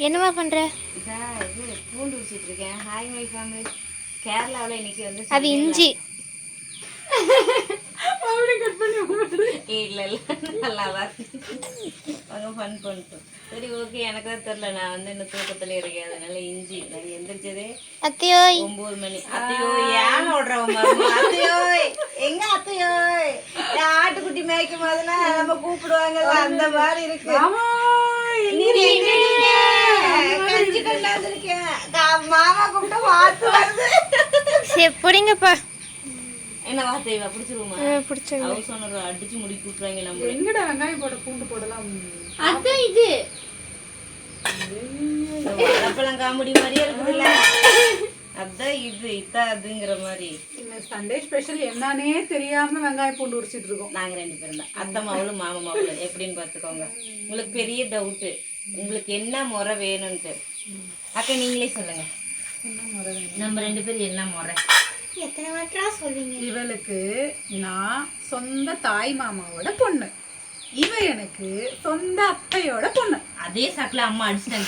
என்னமா பண்ற? இது பூண்டு உரிச்சிட்டு இருக்கேன். Hi my family. கேரளாவில் இன்னைக்கு வந்து அது இஞ்சி. அப்படி கட் பண்ணி இல்லை நல்லா தான் அவங்க ஃபன் பண்ணிட்டோம். சரி ஓகே, எனக்கு தான் தெரில, நான் வந்து இன்னும் தூக்கத்தில் இருக்கேன். அதனால இஞ்சி நான் எந்திரிச்சதே அத்தையோய் 9 மணி. அத்தையோ ஏன் ஓடுறவங்க அத்தையோய் எங்க அத்தையோய் ஆட்டுக்குட்டி மேய்க்கும் போதெல்லாம் நம்ம கூப்பிடுவாங்கல்ல அந்த மாதிரி இருக்கு. மாமா கூப்பிட்டா வாத்து வருது. சரி பிடிங்கப்பா. என்ன வார்த்தை பிடிச்சிருவோமா? பிடிச்சிருங்க. ஹவுஸ் ஓனர் அடிச்சு முடி கூட்டுறாங்க. நம்ம எங்கடா வெங்காயம் போட பூண்டு போடலாம். அதான் இது அப்பெல்லாம் காமெடி மாதிரியே இருக்குதுல்ல. அதான் இது இத்தாதுங்கிற மாதிரி. சண்டே ஸ்பெஷல் என்னன்னே தெரியாம வெங்காயம் பூண்டு உரிச்சிட்டு இருக்கோம். நாங்க 2 பேரும் தான், அத்தை மாவுளும் மாமா மாவுளும். எப்படின்னு பார்த்துக்கோங்க. உங்களுக்கு பெரிய டவுட்டு, உங்களுக்கு என்ன முறை வேணும்ட்டு. அக்கா நீங்களே சொல்லுங்க, என்ன முறை வேணும்? நம்ம 2 பேரும் என்ன முறை? எத்தனை வாட்டா சொல்லுவீங்க? இவளுக்கு நான் சொந்த தாய் மாமாவோட பொண்ணு, இவ எனக்கு சொந்த அத்தையோட பொண்ணு. அதே சாக்குல அம்மா அடிச்சுட்டாங்க.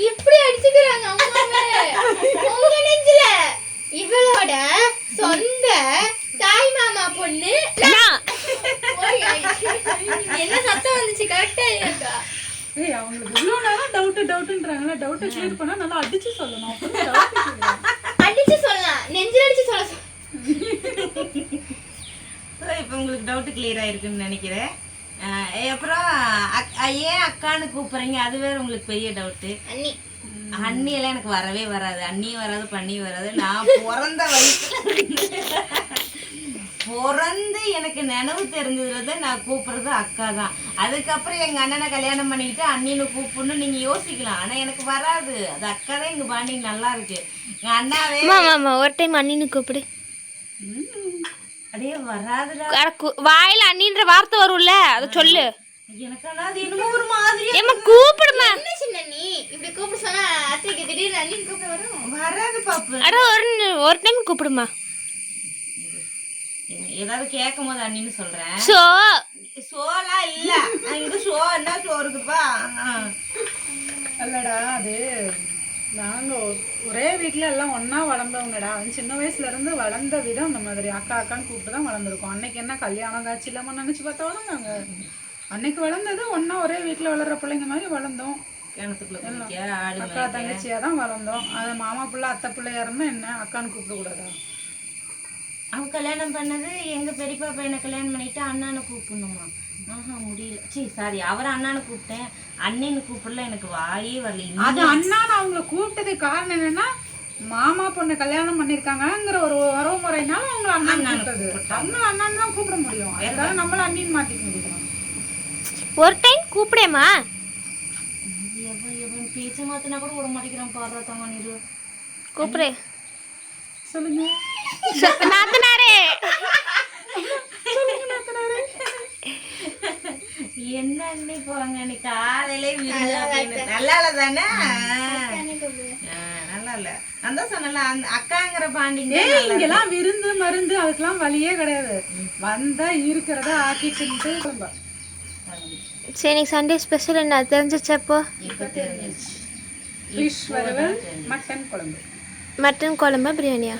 இப்படி அடிச்சுக்கிறாங்க அம்மாவே. உங்க நெஞ்சில இவளோட சொந்த தாய் மாமா பொண்ணு. என்ன சத்தம் வந்துச்சு? கரெக்டா இருக்கா? ஏய், அவங்களுக்கு இவ்வளோ நேரம் டவுட்டுன்றாங்களா? டவுட்டை கிளியர் பண்ணா நல்லா அடிச்சு சொல்லணும். அடிச்சு சொல்லலாம், நெஞ்சில் அடிச்சு சொல்ல. இப்போ உங்களுக்கு டவுட்டு கிளியர் ஆயிருக்குன்னு நினைக்கிறேன். அப்புறம் ஏன் அக்கான்னு கூப்பிட்றீங்க, அது வேற உங்களுக்கு பெரிய டவுட்டு. அண்ணி அண்ணியெல்லாம் எனக்கு வரவே வராது. அண்ணியும் வராது, பண்ணியும் வராது. நான் பிறந்த பிறந்து எனக்கு நினைவு தெரிஞ்சதுல நான் கூப்பிடுறது அக்கா தான். அதுக்கப்புறம் எங்க அண்ணனை கல்யாணம் பண்ணிக்கிட்டு அண்ணின்னு கூப்பிடணும் நீங்க யோசிக்கலாம். ஆனா எனக்கு வராது. அது அக்கா தான் எங்க பாண்டிங் நல்லா இருக்கு. எங்க அண்ணாவே ஒரு டைம் அண்ணின்னு கூப்பிடு. அடே வராதுடா. வாயில அண்ணின்ற வார்த்தை வரும்ல, அத சொல்லு. எனக்கு அது என்னமோ ஒரு மாதிரி. ஏமா கூப்பிடுமா? என்ன சின்ன நீ இப்படி கூப்பிட சொன்னா அத்தைக்கு திடீர்னு அண்ணின்னு கூப்பிட வரும். வராது பாப்பு. அட ஒரு டைம் கூப்பிடுமா. ஏதாவது கேட்கும் போது அண்ணின்னு சொல்றேன். சோலா இல்ல, இங்க ஷோ என்ன ஷோ இருக்குப்பா. அல்லடா, அது நாங்க ஒரே வீட்டுல எல்லாம் ஒன்னா வளர்ந்தவங்கடா. சின்ன வயசுல இருந்து வளர்ந்த விதம் இந்த மாதிரி அக்கா அக்கான்னு கூப்பிட்டு தான் வளர்ந்துருக்கோம். அன்னைக்கு என்ன கல்யாணம் காட்சி இல்லாம நினைச்சு பார்த்தா வளர்ந்தாங்க. அன்னைக்கு வளர்ந்தது ஒன்னா ஒரே வீட்டுல வளர்ற பிள்ளைங்க மாதிரி வளர்ந்தோம். அக்கா தங்கச்சியா தான் வளர்ந்தோம். அது மாமா பிள்ளை அத்தை பிள்ளையா இருந்தா என்ன அக்கான்னு கூப்பிட கூடாதா? அவங்க கல்யாணம் பண்ணது எங்க பெரியப்பா பையனை கல்யாணம் பண்ணிட்டு அண்ணான்னு கூப்பிடணுமா? முடியல. சரி சாரி, அவரை அண்ணான்னு கூப்பிட்டேன், அண்ணன்னு கூப்பிடல. எனக்கு வாயே வரல. அது அண்ணான்னு அவங்கள கூப்பிட்டதுக்கு காரணம் என்னன்னா, மாமா பொண்ணு கல்யாணம் பண்ணிருக்காங்கிற ஒரு உறவுமுறைனால அவங்கள அண்ணன் கூப்பிட்டது. அவங்க அண்ணான்னு தான் கூப்பிட முடியும். அதனால நம்மள அண்ணின்னு மாத்திக்க முடியும். ஒரு டைம் கூப்பிடேமா. பேச்சு மாத்தினா கூட விட மாட்டேங்கிறான். பாடுறதாங்க நீரு கூப்பிடு. சொல்லுங்க நாத்தனாரே. என்ன அண்ணி போவாங்க நீ காலையிலே நல்லா இல்ல தானே? நல்லா இல்ல. அந்த சொன்னல அந்த அக்காங்கிற பாண்டிங்க. இங்கெல்லாம் விருந்து மருந்து அதுக்கெல்லாம் வழியே கிடையாது. வந்தா இருக்கிறத ஆக்கிட்டு. சரி, சண்டே ஸ்பெஷல் என்ன தெரிஞ்சிச்சப்போ? இப்ப தெரிஞ்சிச்சு. ஃபிஷ் வறுவல், மட்டன் குழம்பு. மட்டன் குழம்பா பிரியாணியா?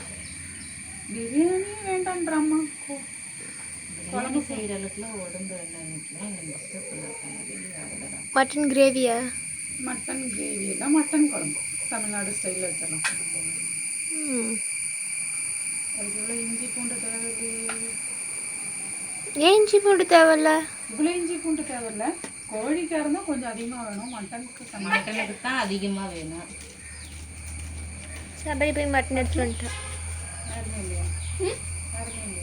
பிரியாணி வேண்டாம்ன்றாம்மா. குழம்பு செய்யற அளவுக்குலாம் உடம்பு என்ன? மட்டன் கிரேவியா? மட்டன் கிரேவி தான் மட்டன் குழம்பு தமிழ்நாடு ஸ்டைலில் வச்சிடலாம். அதுக்கு இவ்வளோ இஞ்சி பூண்டு தேவையில்லை. ஏன் இஞ்சி பூண்டு தேவையில்ல? இவ்வளோ இஞ்சி பூண்டு தேவையில்ல. கோழிக்காக இருந்தால் கொஞ்சம் அதிகமாக வேணும். மட்டனுக்கு தான் அதிகமாக வேணும். சபரி போய் மட்டன் எடுத்து வந்துட்டேன். யாருமே இல்லையா? யாருமே இல்லையா?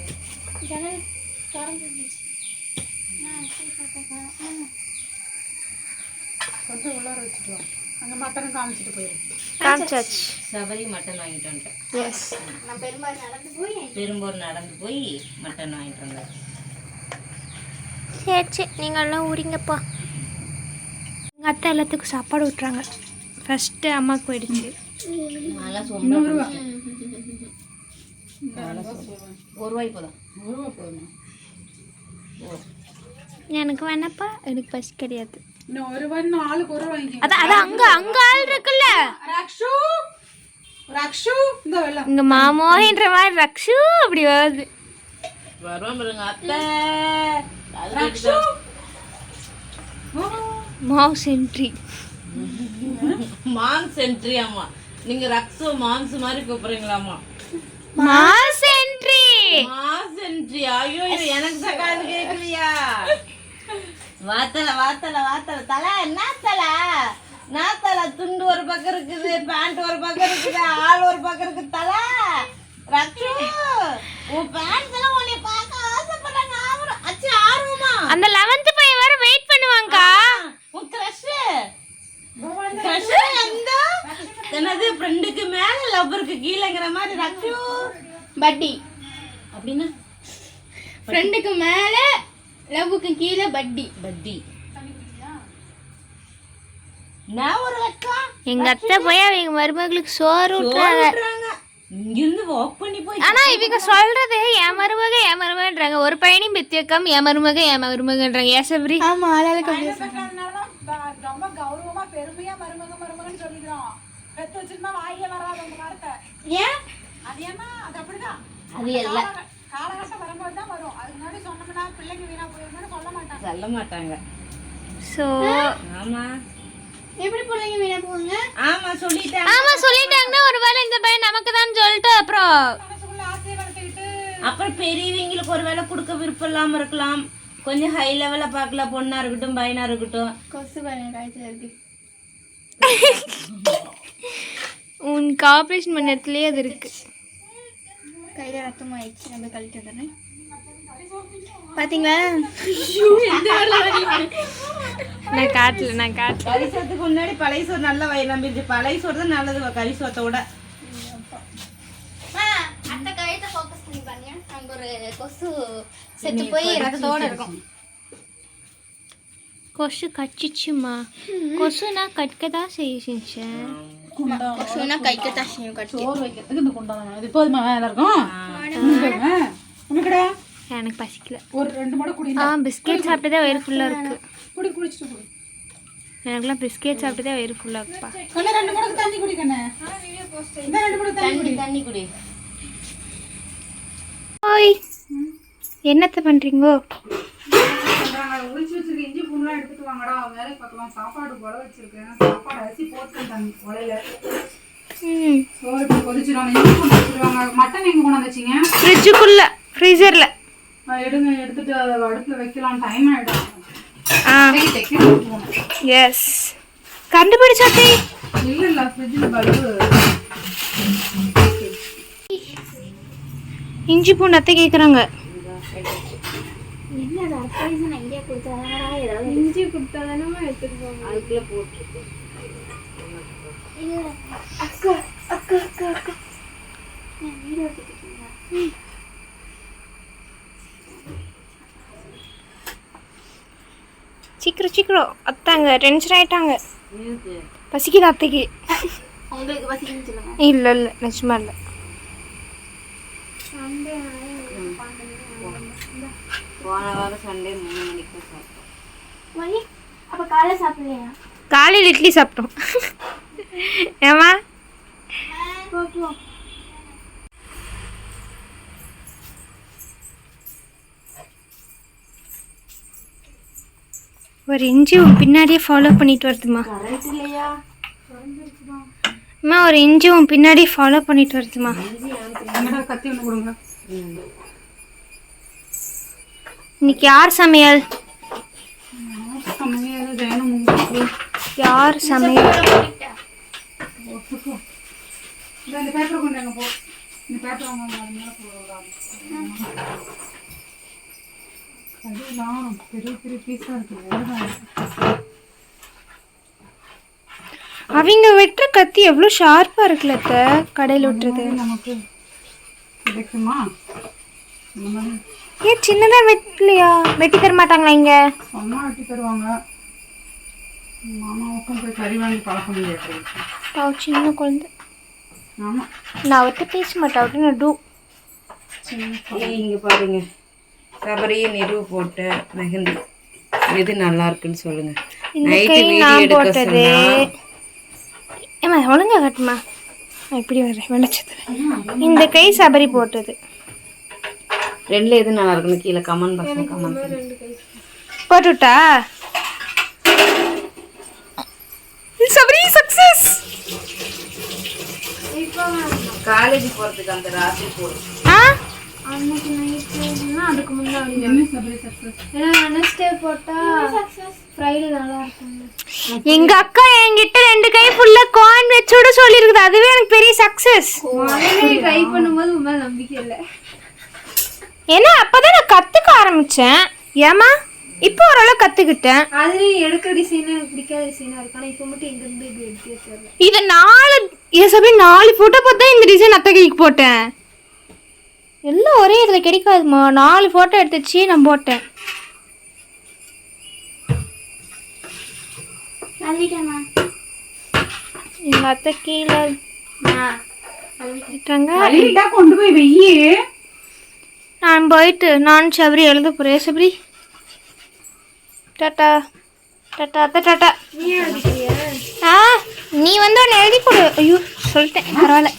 கொஞ்சம் உள்ளார வச்சுட்டோம். அங்கே மட்டன் காமிச்சிட்டு போயிடும். காமிச்சாச்சு. சபரி மட்டன் வாங்கிட்டு வந்துட்டேன். எஸ், நான் பெரும்போர் நடந்து போய் மட்டன் வாங்கிட்டு வந்தேன். சரி நீங்கள் எல்லாம் ஊறிங்கப்பா. எங்கள் அத்தை எல்லாத்துக்கும் சாப்பாடு விட்டுறாங்க. ஃபஸ்ட்டு அம்மாவுக்கு போயிடுச்சு. ₹1 போதும். எனக்கு வேணாப்பா, எனக்கு பசி கிடையாது. இன்னும் ஒரு வாரம் ஆளுக்கு ஒரு வாங்கி. அதான் அங்க அங்க ஆள் இருக்குல்ல. ரக்ஷு ரக்ஷு இந்த வெள்ளம் இங்க மாமோன்ற மாதிரி ரக்ஷு அப்படி வருது. வருவோம் பாருங்க அத்தை. Rakshu mass entry. மாம்ஸ் என்ட்ரி அம்மா. நீங்க ரக்ஸோ மாம்ஸ் மாதிரி கூப்பிடுறீங்களாம்மா? Mass entry. Mass entry. ஐயோ இது எனக்கு தான் காது கேட்கலையா? வாத்தல வாத்தல வாத்தல தலை என்ன தலை? நான் தலை துண்டு ஒரு பக்கம் இருக்குது, பேண்ட் ஒரு பக்கம் இருக்குது, ஆள் ஒரு பக்கம் இருக்குது. தலை ரக்ஷு உன் பேண்ட் எல்லாம் உன்னை பார்க்க ஆசைப்பட்டாங்க. அச்சு ஆர்வமா அந்த 11th பையன் வேற வெயிட் பண்ணுவாங்கக்கா. உன் கிரஷ் என்னது ஃப்ரெண்டுக்கு மேல லவ்வருக்கு கீழேங்கிற மாதிரி ரக்ஷு பட்டி அப்படின்னா ஃப்ரெண்டுக்கு மேல லவ்வுக்கு கீழே பட்டி. பட்டி நான் ஒரு வெக்கம். எங்க அத்தை போய் அவங்க மருமகளுக்கு சோறு ஊட்டுறாங்க. இங்கிருந்து வாக் பண்ணி போய் ஆனா இவங்க சொல்றது என் மருமகன்றாங்க. ஒரு பையனையும் பெத்தி வைக்காம என் மருமகன்றாங்க. ஏன் சபரி? ஆமா ஆளாளுக்கு ரொம்ப கௌரவமா பெருமையா மருமகன் சொல்லிக்கிறோம். பெத்து வச்சிருந்தா வாயிலே வராது அந்த வார்த்தை. ஏன்? அது ஏன்னா அது அப்படிதான். அது எல்லாம் காலகட்டம் வரும்போது தான் வரும். அதுக்கு முன்னாடி சொன்னோம்னா பிள்ளைங்க வீணா போயிருந்தா சொல்ல மாட்டாங்க. சோ ஆமா எப்படி பிள்ளைங்க வீணா போவாங்க? ஆமா சொல்லிட்டேன். சொல்லிட்டாங்கன்னா ஒருவேளை இந்த பையன் நமக்கு தான் சொல்லிட்டு அப்புறம் மனசுக்குள்ள ஆசையை வளர்த்துக்கிட்டு அப்புறம் பெரியவங்களுக்கு ஒரு வேலை கொடுக்க விருப்பம் இல்லாம இருக்கலாம். கொஞ்சம் ஹை லெவல்ல பார்க்கல, பொண்ணா இருக்கட்டும் பையனா இருக்கட்டும். கொசு பையன் காய்ச்சல் இருக்கு. உனக்கு ஆப்ரேஷன் பண்ண இடத்துலயே அது இருக்கு. கையில ரத்தம் ஆயிடுச்சு. நம்ம கழிட்டு வந்துடுறேன். பாத்தீங்களா? நான் காட்டல. கறி சோத்துக்கு முன்னாடி பழைய சோறு நல்ல வயிறு நம்பிடுச்சு. பழைய சோறு தான் நல்லது கறி சோத்தை விட. அந்த கழுத்தை ஃபோக்கஸ் பண்ணி பாருங்க. அங்க ஒரு கொசு செத்து போய் ரத்தத்தோட இருக்கும். கொசு கடிச்சிச்சுமா. கொசுனா கடிக்கதான் செஞ்சேன். கொசுனா கைக்கத்தான் செய்யும். சோறு வைக்கிறதுக்கு இந்த குண்டான இது போதுமா எல்லாருக்கும்? உனக்குடா எனக்கு பசிக்கல. ஒரு 2 மடை குடி. பிஸ்கெட் சாப்பிட்டதே வயிறு ஃபுல்லா இருக்கு. குடிச்சிட்டு குடி. எனக்குலாம் பிஸ்கெட் சாப்பிட்டதே வயிறு ஃபுல்லா இருக்குப்பா. கண்ணே 2 மடக்கு தண்ணி குடி கண்ணே. இந்த 2 மடக்கு தண்ணி குடி. ஓய் என்னத்த பண்றீங்க? ஒளிச்சு வச்சிருக்க இஞ்சி பூண்டுலாம் எடுத்துட்டு வாங்கடா. வேலைக்கு பார்க்கலாம். சாப்பாடு போல வச்சிருக்கேன். சாப்பாடு அரிசி போட்டுட்டாங்க உலையில. சோறு இப்போ கொதிச்சிடும். இஞ்சி பூண்டு எடுத்துருவாங்க. மட்டன் எங்க கொண்டு வந்துச்சிங்க? ஃப்ரிட்ஜுக்குள்ள ஃப்ரீசர்ல எடுங்க. எடுத்துட்டு அதை அடுப்புல வைக்கலாம். டைம் ஆயிடும். எஸ் கண்டுபிடிச்சாத்தே. இல்ல ஃப்ரிட்ஜ்ல பல்பு. இஞ்சி பூண்டு அத்தை கேக்குறாங்க. இஞ்சி கொடுத்தாதானே எடுத்துட்டு போவாங்க. அதுக்குள்ள போட்டு அக்கா அக்கா அக்கா அக்கா நான் வீடியோ எடுத்துக்கிட்டீங்களா? சீக்கிரம் அத்தாங்க டென்ஷன் ஆயிட்டாங்க. பசிக்குது அத்தைக்கு. உங்களுக்கு பசிக்குன்னு சொல்லுங்க. இல்ல நிஜமா இல்லை. போன வாரம் சண்டே 3 மணிக்கு சாப்பிட்டோம். அப்ப காலையில சாப்பிடலையா? காலையில் இட்லி சாப்பிட்டோம். ஏமா ஒரு இஞ்சி பின்னாடியே ஃபாலோ பண்ணிட்டு வருதுமா. கரெக்ட் இல்லையா? அம்மா ஒரு இஞ்சி பின்னாடியே ஃபாலோ பண்ணிட்டு வருதுமா. கத்தி ஒன்று கொடுங்க. இன்னைக்கு யார் சமையல்? யார் சமையல்? இந்த பேப்பர் கொண்டாங்க போ. இந்த பேப்பர் பெரிய பீஸா இருக்கு. அவங்க வெட்டுற கத்தி எவ்வளோ ஷார்ப்பா இருக்குல்ல அத்தை. கடையில் விட்டுறது நமக்கு கிடைக்குமா? ஏன் சின்னதா வெட்டலையா? வெட்டி தர மாட்டாங்களா இங்க? அம்மா வெட்டி தருவாங்க. மாமாவுக்கும் போய் கறி வாங்கி பழக்கம் முடியாது. சின்ன குழந்தை. ஆமா நான் அவர்கிட்ட பேச மாட்டேன். அவர்கிட்ட நான் டூ. இங்க பாருங்க சபரியை நிறுவு போட்ட மெஹந்தி எது நல்லா இருக்குன்னு சொல்லுங்க. இந்த Night கை video நான் எடுக்க போட்டது. சொன்னா. ஏமா ஒழுங்கா கட்டுமா. நான் இப்படி வரேன் வெளிச்சத்துல. இந்த கை சபரி போட்டது. ரெண்டுல எது நல்லா இருக்குன்னு கீழே கமெண்ட் பாக்ஸ்ல கமெண்ட் போட்டுட்டா சபரி சக்சஸ். காலேஜ் போறதுக்கு அந்த ராசி போடு. அன்னைக்கு நைட்னா அதுக்கு முன்னாடி என்ன சபரி சக்சஸ்? ஏன்னா வெனஸ்டே போட்டா ஃப்ரைடே நல்லா இருக்கும். எங்க அக்கா என்கிட்ட 2 கை ஃபுல்லா கார்ன் வெச்சோட சொல்லிருக்குது. அதுவே எனக்கு பெரிய சக்சஸ். ட்ரை பண்ணும்போது உண்மை நம்பிக்கை இல்லை. ஏன்னா அப்பதான் நான் கத்துக்க ஆரம்பிச்சேன். ஏமா இப்போ ஓரளவு கத்துக்கிட்டேன். அதுலேயும் எடுக்கிற டிசைன் எனக்கு பிடிக்காத டிசைனாக இருக்கும். ஆனால் இப்போ மட்டும் எங்கேருந்து இப்படி எடுத்து தெரியல. இதை 4 ஃபோட்டோ பார்த்தா இந்த டிசைன் அத்தை கைக்கு போட்டேன். எல்லாம் ஒரே இதில் கிடைக்காதுமா. 4 ஃபோட்டோ எடுத்துச்சு நான் போட்டேன். எங்கள் அத்தை கீழே அழுவிட்டா கொண்டு போய் வெய்யி. நான் போயிட்டு நான் சபரி எழுத போகிறேன். சபரி டாட்டா டாட்டா அத்தை டாட்டா. நீ வந்து ஒன்று எழுதி கொடு. ஐயோ சொல்லிட்டேன் பரவாயில்ல.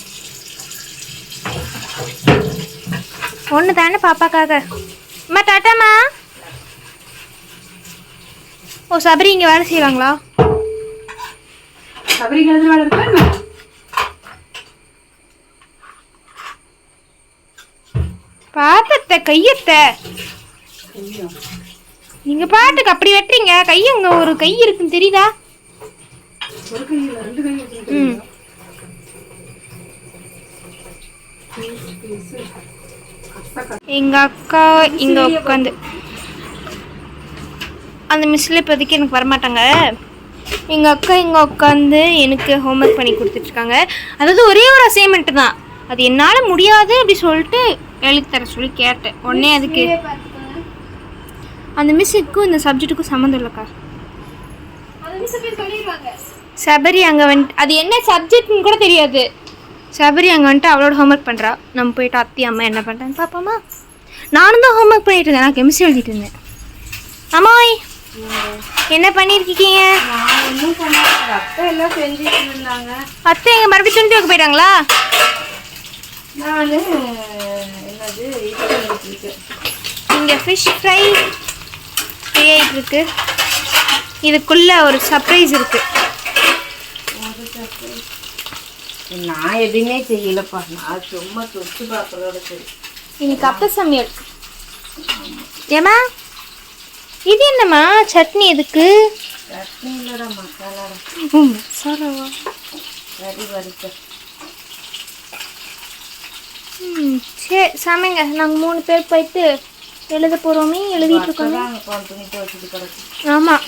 ஒன்று தானே பாப்பாக்காக. அம்மா டாட்டாம்மா. ஓ சபரி இங்கே வேலை செய்வாங்களா? சபரி கழுது வேலை இருக்கா என்ன? பாத்தத்தை கையத்தை நீங்க பாட்டுக்கு அப்படி வெட்டுறீங்க. கையை அங்க ஒரு கை இருக்குன்னு தெரியுதா? ஒரு கையில 2 கை வச்சிருக்கீங்க. எங்க அக்கா இங்க உட்காந்து அந்த மிஸ்ல இப்போதைக்கு எனக்கு வரமாட்டாங்க. எங்க அக்கா இங்க உட்காந்து எனக்கு ஹோம்ஒர்க் பண்ணி கொடுத்துட்ருக்காங்க. அதாவது ஒரே ஒரு அசைன்மெண்ட் தான். அது என்னால் முடியாது அப்படி சொல்லிட்டு எழுதி தர சொல்லி கேட்டேன். உடனே அதுக்கு அந்த மிஸ்ஸுக்கும் இந்த சப்ஜெக்ட்டுக்கும் சம்மந்தம் இல்லைக்கா. சபரி அங்கே வந்துட்டு அது என்ன சப்ஜெக்ட்னு கூட தெரியாது. சபரி அங்கே வந்துட்டு அவளோட ஹோம்ஒர்க் பண்ணுறா. நம்ம போயிட்டு அத்தி அம்மா என்ன பண்ணுறான்னு பார்ப்போமா. நானும் தான் ஹோம்ஒர்க் பண்ணிட்டு இருந்தேன். நான் கெமிஸ்ட்ரி எழுதிட்டு இருந்தேன். அம்மாய் என்ன பண்ணியிருக்கீங்க? அத்தை எல்லாம் செஞ்சுட்டு இருந்தாங்க. அத்தை எங்க மறுபடியும் துணி துவைக்க போயிட்டாங்களா? நான் என்னது இது பண்ணிட்டு இருக்கேன். இங்கே ஃபிஷ் ஃப்ரை ஆகிட்டு இருக்கு. இதுக்குள்ள ஒரு சர்ப்ரைஸ் இருக்கு. நான் எதுவுமே செய்யலப்பா. நான் சும்மா தொட்டு பார்க்கறதோட சரி. இன்னைக்கு அப்ப சமையல். ஏமா இது என்னம்மா சட்னி? எதுக்கு? சட்னி இல்லடா மசாலாடா. மசாலாவா? சரி வரிக்க. சரி சமைங்க. நாங்கள் 3 பேர் போயிட்டு எழுத போகிறோமே. எழுதிட்டு இருக்கோங்க. துணி துவைச்சிட்டு கிடக்கு. ஆமாம்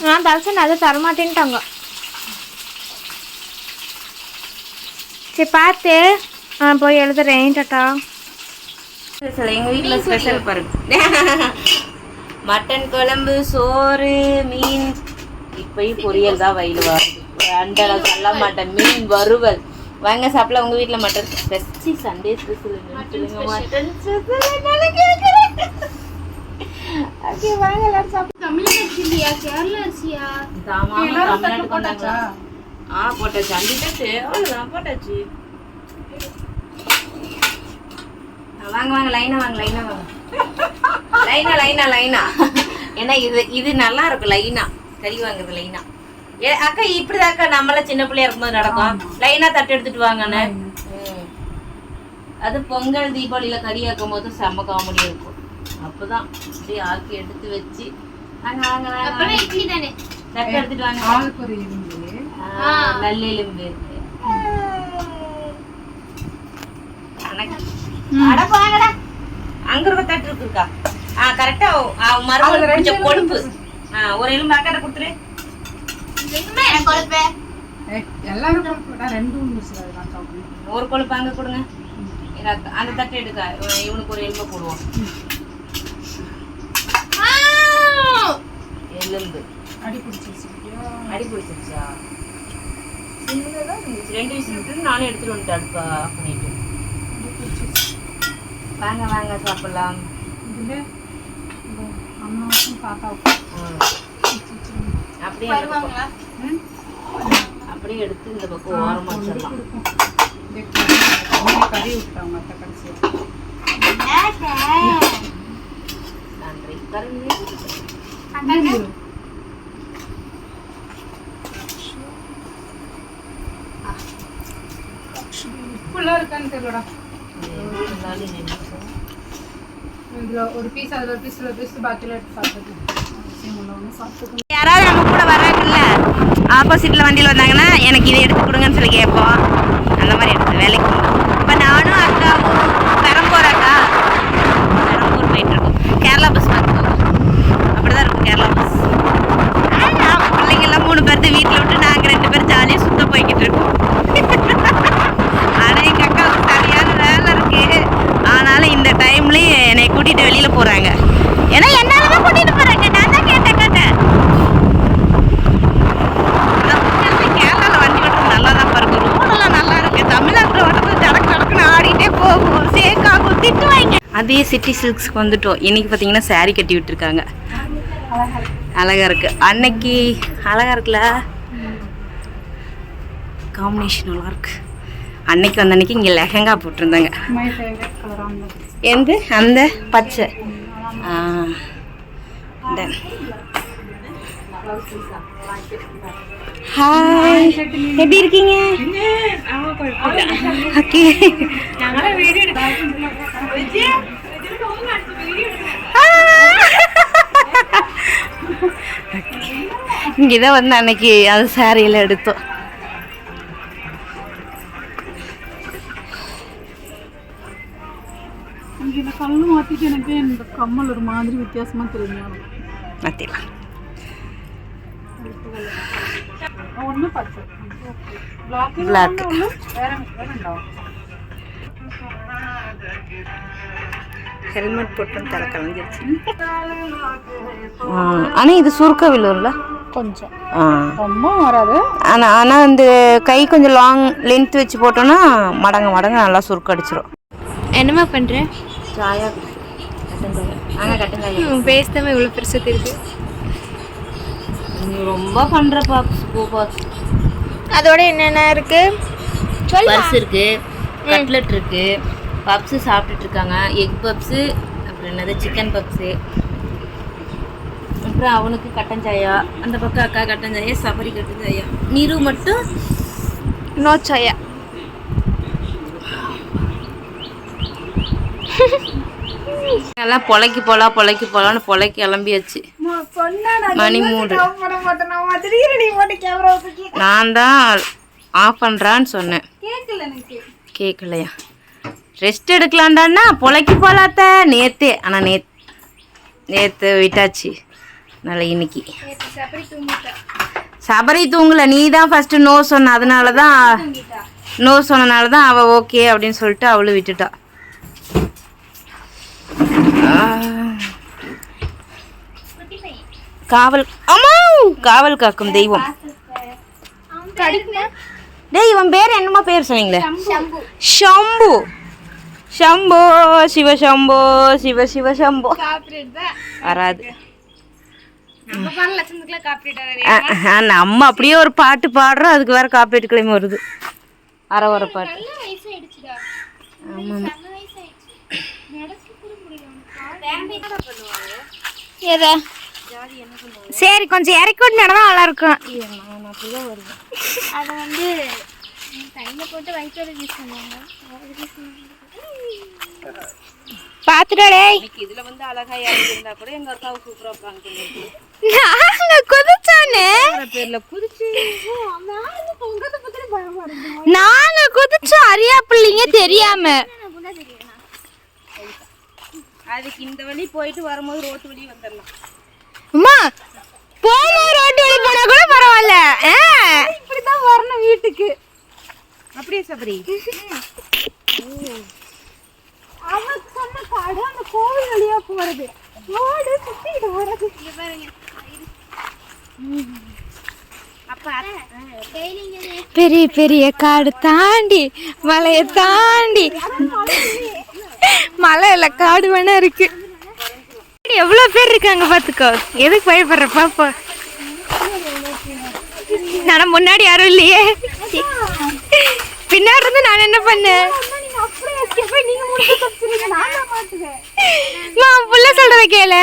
நான் தலசன் அதை தரமாட்டேன்ட்டாங்க. சரி பார்த்து நான் போய் எழுதுறேன். டாட்டா. எங்க வீட்டுல ஸ்பெஷல் பாருங்க. மட்டன் குழம்பு, சோறு, மீன். இப்பயும் பொரியல் தான் வயலு வருது. அண்டை சொல்ல மாட்டேன். மீன் வறுவல். வாங்க சாப்பிடலாம். உங்க வீட்டுல mutton special. Sunday special mutton வாங்க எல்லாரும் சாப்பிட்டு. தமிழ் அரிசியா கேரளா அரிசியா? தமிழ்நாட்டு கொண்டாச்சா? போட்டாச்சு. அண்டிட்டாச்சு. அவ்வளோதான் போட்டாச்சு. வாங்க வாங்க லைனா வாங்க லைனா வாங்க. லைனா ஏன்னா இது நல்லா இருக்கும். லைனா கறி வாங்குறது லைனா. அக்கா இப்படிதான் அக்கா நம்மளாம் சின்ன பிள்ளையா இருக்கும்போது நடக்கும். லைனா தட்டு எடுத்துட்டு வாங்கன்னு. அது பொங்கல் தீபாவளியில கறி ஆக்கும் போது செம்ம காமெடியா இருக்கும். அப்பதான் அப்படியே ஆக்கி எடுத்து வச்சு வாங்க வாங்க வாங்க இட்லி தானே தட்டு எடுத்துட்டு வாங்க. ஆளுக்கு ஒரு எலும்பு. நல்லெலும்பு. அடப்பாங்கடா. அங்க இருக்க தட்டு இருக்குக்கா. கரெக்டா மறுபடியும் கொஞ்சம் கொழுப்பு. ஒரு எலும்பு அக்கா கொடுத்துரு. எல்லாரும் கொழுப்புடா. 2 நான் சாப்பிடுறேன். ஒரு கொழுப்பு அங்க கொடுங்க. அந்த தட்டு எடுக்கா. இவனுக்கு ஒரு எலும்பு போடுவோம். எலும்பு அடி பிடிச்சிருச்சா? சின்னதா 2 விசில் விட்டு நானே எடுத்துட்டு வந்துட்டேன். அடுப்பா பண்ணிட்டு வாங்க வாங்க சாப்பிடலாம். இதுல அம்மா அப்படியே அப்படியே எடுத்து இந்த பக்கம் ஓரமாக வச்சிடலாம். கறி விட்டாங்க அத்தை கடைசியாக. நன்றி. ஃபுல்லாக இருக்கான்னு தெரியலடா. இதில் ஒரு பீஸ் அதில் ஒரு பீஸ் ஒரு பீஸ் பாக்கியில் எடுத்து சாப்பிட்டு யாராவது நம்ம கூட வர்றாங்கல்ல, ஆப்போசிட்டில் வண்டியில் வந்தாங்கன்னா எனக்கு இதை எடுத்து கொடுங்கன்னு சொல்லி கேட்போம். அந்த மாதிரி எடுத்து வேலைக்கு போகணும். இப்போ நானும் அக்காவும் பெரம்பூர் போயிட்டுருக்கோம். கேரளா பஸ் பார்த்துக்கோங்க, அப்படி தான் இருக்கும் கேரளா பஸ். பிள்ளைங்கெல்லாம் 3 பேர்த்து வீட்டில் விட்டு நாங்கள் 2 பேர் ஜாலியாக சுத்த போய்கிட்டு இருக்கோம். ஆனால் எங்கள் அக்காவுக்கு சரியான வேலை இருக்குது. ஆனாலும் இந்த டைம்லேயும் என்னை கூட்டிகிட்டு வெளியில் போகிறாங்க. ஏன்னா என்னால் தான் கூட்டிகிட்டு போகிறாங்க. நான் தான் கேட்டேன் கேரளாவில் வண்டி ஓட்டுறது நல்லா தான் பாருங்க. ரோடெல்லாம் நல்லா இருக்குது. தமிழ்நாட்டில் ஓட்டுறது ஜடக்குன்னு ஆடிட்டே போகும், சேக்காகும், திட்டுவாங்க. அதே சிட்டி சில்க்ஸ்க்கு வந்துட்டோம். இன்னைக்கு பார்த்தீங்கன்னா saree கட்டி விட்டுருக்காங்க. அழகா இருக்கு. அன்னைக்கு அழகா இருக்குல்ல, காம்பினேஷன் நல்லா இருக்கு. அன்னைக்கு வந்த அன்னைக்கு இங்கே லெஹங்கா போட்டிருந்தாங்க. எந்த அந்த பச்சை ஹாய், எப்படி இருக்கீங்க? ஓகே, இங்கேதான் வந்து அன்னைக்கு அது சாரியில் எடுத்தோம். இந்த கல்லு மாற்றிட்டு எனக்கு இந்த கம்மல் ஒரு மாதிரி வித்தியாசமாக தெரியும். மாற்றிடலாம். ஒன்று பச்சை பிளாக் ஹெல்மெட் போட்டு தலை கலந்துருச்சு. ஆனால் இது சுருக்க விழுல கொஞ்சம் ரொம்ப வராது. ஆனால் இந்த கை கொஞ்சம் லாங் லென்த் வச்சு போட்டோன்னா மடங்க நல்லா சுருக்க அடிச்சிடும். என்னம்மா பண்ணுற? சாயா கட்டன் உன் பேஸ் தான் இவ்வளோ பெருசாக தெரியுது. நீ ரொம்ப பண்ணுற பாப்ஸ். அதோட என்னென்ன இருக்கு? பர்ஸ் இருக்கு, கட்லெட் இருக்கு, பப்ஸு சாப்பிட்டுட்டு இருக்காங்க. எக் பப்ஸு, அப்புறம் என்னது சிக்கன் பப்ஸு, அப்புறம் அவனுக்கு கட்டன் சாயா, அந்த பக்கம் அக்கா கட்டன் சாயா, சபரி கட்டன் சாயா, நீரு மட்டும் நோ சாயா. எல்லாம் பொழைக்கு போகலான்னு பொழைக்கு கிளம்பியாச்சு. மணி 3. நான் தான் ஆஃப் பண்ணுறான்னு சொன்னேன், கேட்கலையா? ரெஸ்ட் எடுக்கலான்டான்னா பொழைக்கு போகலாத்த நேற்றே. ஆனால் நேற்று விட்டாச்சு. அதனால் இன்னைக்கு சபரி தூங்கலை. நீ தான் ஃபஸ்ட்டு நோ சொன்ன, அதனால தான் அவள் ஓகே அப்படின்னு சொல்லிட்டு அவளும் விட்டுட்டா. காவல் காக்கும் தெய்வம். டேய், இவன் பேர் என்னமோ பேர் சொன்னீங்களே? ஷம்பு. ஷம்போ சிவசம்போ சிவசிவசம்போ. வராது. நம்ம அப்படியே ஒரு பாட்டு பாடுறோம், அதுக்கு வேற காப்பீட்டு கிளைம் வருது. அரை பாட்டு. ஆமாம். சரி, கொஞ்சம் இறக்கி விட்டு நடந்தா நல்லா இருக்கும். அதை வந்து கையில் போட்டு வயிற்றோட யூஸ் பண்ணுவாங்க. பார்த்துட்டே இதுல வந்து அழகா இருந்தா கூட எங்க அக்காவுக்கு சூப்பரா பாங்க. நாங்க குதிச்சோன்னு பேர்ல குதிச்சு நாங்க குதிச்சோம். அரியா பிள்ளைங்க தெரியாம. அதுக்கு இந்த வழி போயிட்டு வரும்போது ரோட்டு வழி வந்துடலாம். அம்மா, போகும்போது ரோட்டு வழி போனா கூட பரவாயில்ல. இப்படிதான் வரணும் வீட்டுக்கு. அப்படியே சபரி அவன் சொன்ன காடு அந்த கோவில் வழியா போறது. ரோடு சுத்திட்டு போறது. பெரிய பெரிய காடு தாண்டி மலையை தாண்டி, மலையில காடு வேணா இருக்கு. எவ்வளோ பேர் இருக்காங்க பார்த்துக்கோ. எதுக்கு பயப்படுற பாப்பா? நான் முன்னாடி யாரும் இல்லையே, பின்னாடி இருந்து நான் என்ன பண்ணேன்? புள்ள சொல்றத கேளு.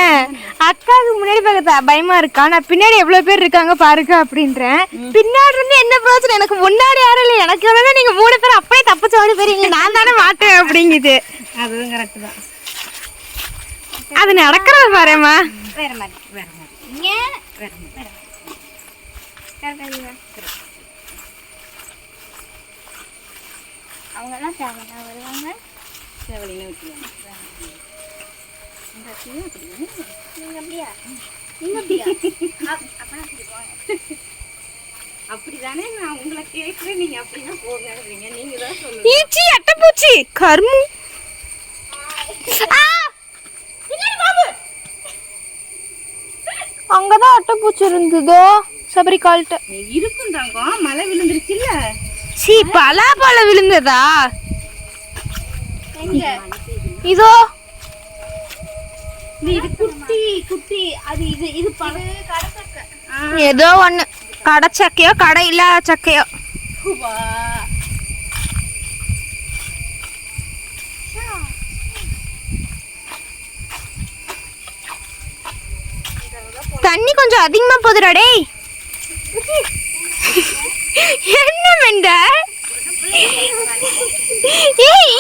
அக்காவுக்கு முன்னாடி பார்க்க பயமா இருக்கா, நான் பின்னாடி எவ்வளவு பேர் இருக்காங்க பாருங்க அப்படின்றேன். பின்னாடி இருந்து என்ன பிரச்சனை? எனக்கு முன்னாடி யாரும் இல்லை, எனக்கு வேணா நீங்க 3 பேர் அப்படியே தப்பு சொல்லி போறீங்க, நான் தானே மாட்டேன் அப்படிங்குது. அதுவும் கரெக்ட் தான். அது நடக்கிறது பாருமா. வேற மாதிரி வேற மாதிரி இங்க வேற மாதிரி அவங்க எல்லாம் தேவையா வருவாங்க. சேவலின்னு விட்டுருவாங்க. நீங்க அப்படியா? நீங்க அப்படியா? அப்பனா அப்படி போங்க. அப்படிதானே நான் உங்களை கேட்கிறேன். நீங்க அப்படின்னா போகிறீங்க. நீங்க தான் சொல்லுங்க. ஈச்சி அட்டைப்பூச்சி கர்மு. அங்கதான் அட்டைப்பூச்சி இருந்ததோ சபரி கால்ட்ட. இருக்கும் தங்கம், மழை விழுந்துருச்சுல்ல. சீ, பலாப்பழம் விழுந்ததா? இதோ இது குட்டி குட்டி. அது இது இது ஏதோ ஒண்ணு, கடை சக்கையோ கடை இல்லாத சக்கையோ. தண்ணி கொஞ்சம் அதிகமா போதுடா டேய். என்ன மெண்ட? ஏய்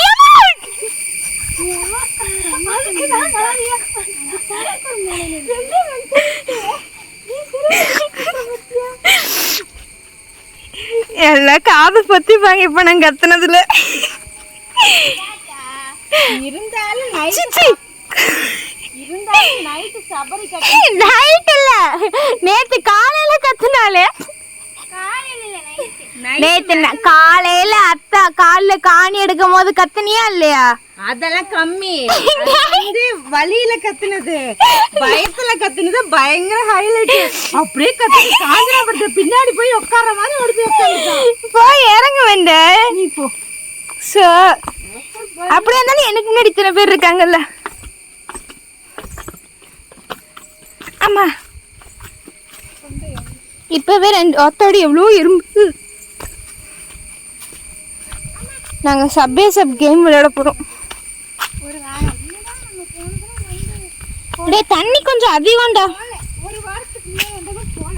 எல்லாம் காது பத்தி பாங்க இப்ப நான் கத்துனதுல. இருந்தாலும் நைட்டு சபரி நைட் இல்ல, நேத்து காலையில கத்துனாலே. நேத்து காலையில அத்தா காலைல காணி எடுக்கும் போது கத்துனியா இல்லையா? அதெல்லாம் கம்மி. வழியில கத்துனது, பயத்துல கத்துனது பயங்கர ஹைலைட். அப்படியே கத்துனது காஞ்சிராபுரத்து பின்னாடி போய் உட்கார மாதிரி ஓடி போய் போய் இறங்க வேண்ட நீ போ. சோ அப்படியே இருந்தாலும் எனக்கு முன்னாடி இத்தனை பேர் இருக்காங்கல்ல. ஆமா இப்பவே 2 ஒத்தடி எவ்வளோ எறும்பு. நாங்க சப்வே சப் கேம் விளையாட போறோம். டேய் தண்ணி கொஞ்சம் அதிகம்டா. ஒரு வாரத்துக்கு முன்னாடி வந்ததும் போல.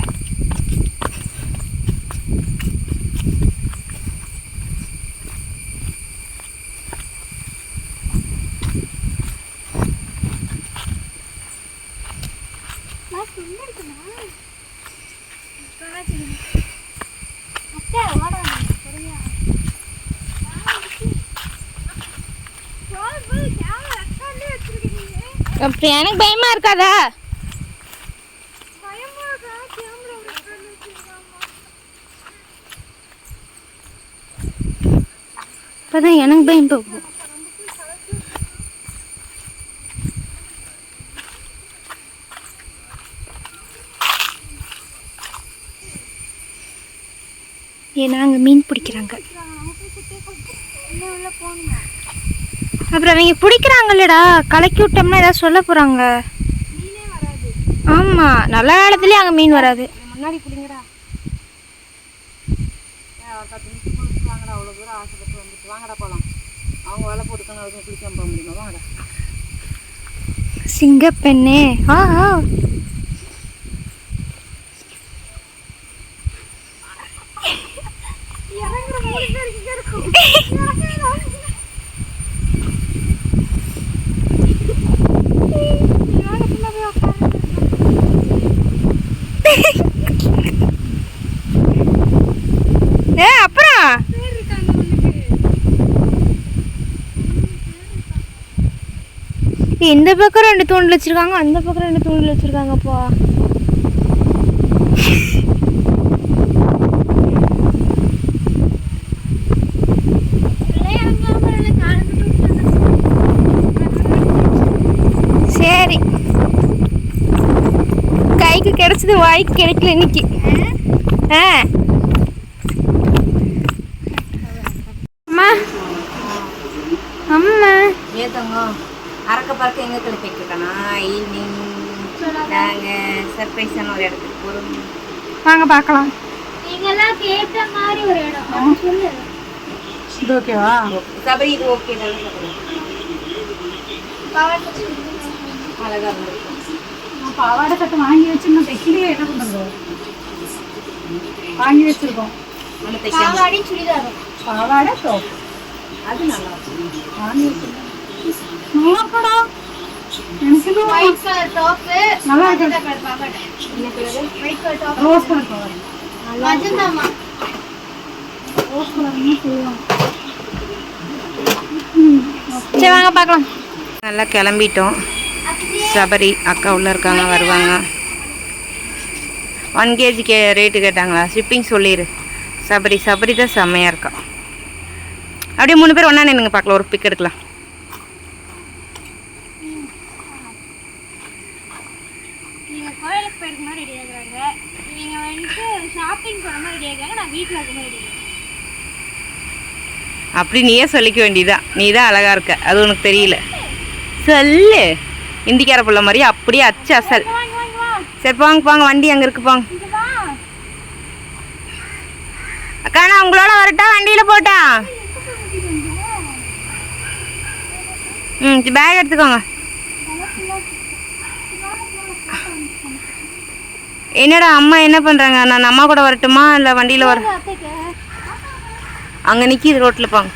அப்படி எனக்கு பயமா இருக்காதா? இப்பதான் எனக்கு பயம் போகும். ஏன்னா அங்க மீன் பிடிக்கிறாங்க. அப்புறம் அவங்க பிடிக்கிறாங்கல்லடா, கலக்கி விட்டோம்னா ஏதாவது சொல்ல போறாங்க. ஆமா, நல்ல காலத்துலயே அங்க மீன் வராது. முன்னாடி பிடிங்கடா. வாங்கடா, அவ்வளோ தூரம் ஆசைப்பட்டு வந்துட்டு வாங்கடா போகலாம். அவங்க வேலை போட்டுக்கணும், அவங்க குளிக்காம போக முடியுமா? வாங்கடா. சிங்கப்பெண்ணே ஆ அப்புறம் இந்த பக்கம் 2 தூண்டில் வச்சிருக்காங்க, அந்த பக்கம் 2 தூண்டில் வச்சிருக்காங்கப்பா. சரி, கைக்கு கிடைச்சது வாய்க்கு கிடைக்கல இன்னைக்கு. அம்மா அம்மா ஏதங்க அறக்க பறக்க எங்க கிளப்பிட்டு இருக்கானா? ஈவினிங் நாங்கள் சர்ப்ரைஸான ஒரு இடத்துக்கு போகிறோம். வாங்க பார்க்கலாம். நீங்கெல்லாம் கேட்ட மாதிரி ஒரு இடம் சொல்லு. இது ஓகேவா? சபரி இது ஓகே தானே? அழகாக இருந்துருக்கு. நான் பாவாடை சட்டை வாங்கி வச்சு நான் தைக்கலையே, என்ன பண்ணுறது? வாங்கி வச்சிருக்கோம். ஒன்று தைக்காம பாவாடி சுடிதாரும் பாவாடை டாப் அது நல்லா இருக்கும். வாங்கி வச்சிருக்கோம். நல்லா இருக்கடா. எனக்கு இன்னும் ஒயிட் கலர் டாப் நல்லா இருக்கு. கலர் பாவாடை என்ன colour? White colour top rose colour பாவாடை. மஜந்தாமா ரோஸ் கலர்னு சொல்லுவாங்க. சரி வாங்க பார்க்கலாம். நல்லா கிளம்பிட்டோம். சபரி அக்கா உள்ளே இருக்காங்க, வருவாங்க. 1 kg ரேட்டு கேட்டாங்களா? ஷிப்பிங் சொல்லிடு. சபரி தான் செம்மையாக இருக்கா. அப்படியே 3 பேர் ஒன்றா நின்னுங்க, பார்க்கலாம், ஒரு பிக் எடுக்கலாம். நீங்க கோயிலுக்கு போயிருக்க மாதிரி ரெடி ஆகுறாங்க, நீங்க வந்துட்டு ஷாப்பிங் போற மாதிரி ரெடி ஆகுறாங்க, நான் வீட்டில் இருக்க மாதிரி ரெடி. அப்படி நீயே சொல்லிக்க வேண்டியதான். நீ தான் அழகாக இருக்க, அது உனக்கு தெரியல. சொல்லு. இந்திக்கார பிள்ளை மாதிரி அப்படியே அச்சு அசல். சரி போங்க வண்டி அங்கே இருக்கு, போங்க. அக்கா நான் உங்களோட வரட்டா? வண்டியில் போட்டா? பேக் எடுத்துக்கோங்க. என்னடா அம்மா என்ன பண்ணுறாங்க? நான் அம்மா கூட வரட்டுமா இல்லை வண்டியில் வர? அங்கே நிற்கிது ரோட்டில், போங்க.